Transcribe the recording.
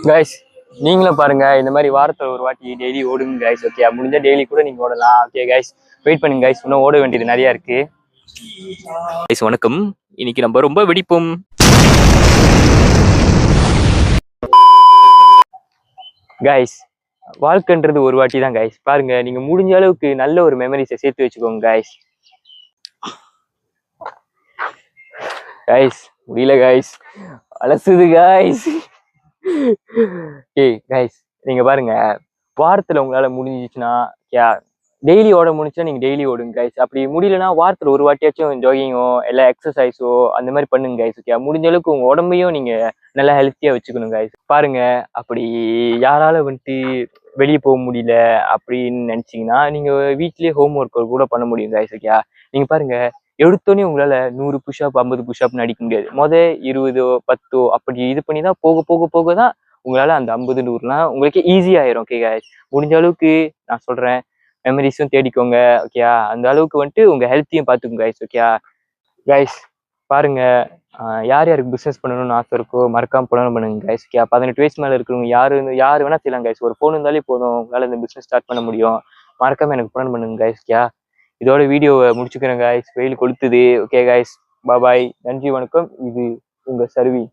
Guys நீங்களும் பாருங்க, இந்த மாதிரி வாரத்தில் ஒரு வாட்டி டெய்லி ஓடுங்க கைஸ். ஓகே, முடிஞ்சா டெய்லி கூட நீங்க ஓடலாம். ஓகே கைஸ், வெயிட் பண்ணுங்க கைஸ், இன்னும் ஓட வேண்டியது நிறைய இருக்கு. கைஸ் வணக்கம், இன்னைக்கு நம்ம ரொம்ப வெடிப்போம். கைஸ் வாழ்க்கைன்றது ஒரு வாட்டி தான் கைஸ். பாருங்க, நீங்க முடிஞ்ச அளவுக்கு நல்ல ஒரு மெமரிஸை சேர்த்து வச்சுக்கோங்க கைஸ். கைஸ் முடியல கைஸ், அலசுது கைஸ். ஏய் கைஸ், நீங்க பாருங்க, வாரத்துல உங்களால முடிஞ்சிச்சுன்னா டெய்லி ஓட முடிச்சுன்னா நீங்க டெய்லி ஓடுங்க கைஸ். அப்படி முடியலன்னா வாரத்துல ஒரு வாட்டியாச்சும் ஜாகிங்கோ இல்லை எக்ஸசைஸோ அந்த மாதிரி பண்ணுங்க கைஸ். ஓகே, முடிஞ்ச அளவுக்கு உங்க உடம்பையும் நீங்க நல்லா ஹெல்த்தியா வச்சுக்கணும் கைஸ். பாருங்க, அப்படி யாரால வந்துட்டு வெளியே போக முடியல அப்படின்னு நினைச்சீங்கன்னா நீங்க வீட்லயே ஹோம் ஒர்க் கூட பண்ண முடியும் கைஸ். ஓகே, நீங்க பாருங்க, எடுத்தோடனே உங்களால 100 புஷ்அப் 50 புஷ்அப் அடிக்க முடியாது. 20 10 அப்படி இது பண்ணி தான் போக போக போக தான் உங்களால அந்த 50 100லாம் உங்களுக்கு ஈஸி ஆயிரும். ஓகே கைஸ், முடிஞ்ச அளவுக்கு நான் சொல்றேன், மெமரிஸும் தேடிக்கோங்க. ஓகே, அந்த அளவுக்கு வந்துட்டு உங்க ஹெல்த்தையும் பார்த்துக்கோங்க கைஸ். ஓகே கைஸ், பாருங்க, யார் யாருக்கு பிஸ்னஸ் பண்ணணும்னு ஆசை இருக்கோ மறக்காம புலன் பண்ணுங்க கைஸ். ஓகே, 18 வயசு மேலே இருக்கிறவங்க யாரு வேணா செய்யலாம் கைஸ். ஒரு ஃபோன் இருந்தாலே போதும், உங்களால் இந்த பிஸ்னஸ் ஸ்டார்ட் பண்ண முடியும். மறக்காம எனக்கு புலன் பண்ணுங்க கைஸ். ஓகே, இதோட வீடியோவை முடிச்சுக்கிறேன் கைஸ், வெயில் கொளுத்துது. ஓகே கைஸ், பாய், நன்றி, வணக்கம். இது உங்க சர்வி.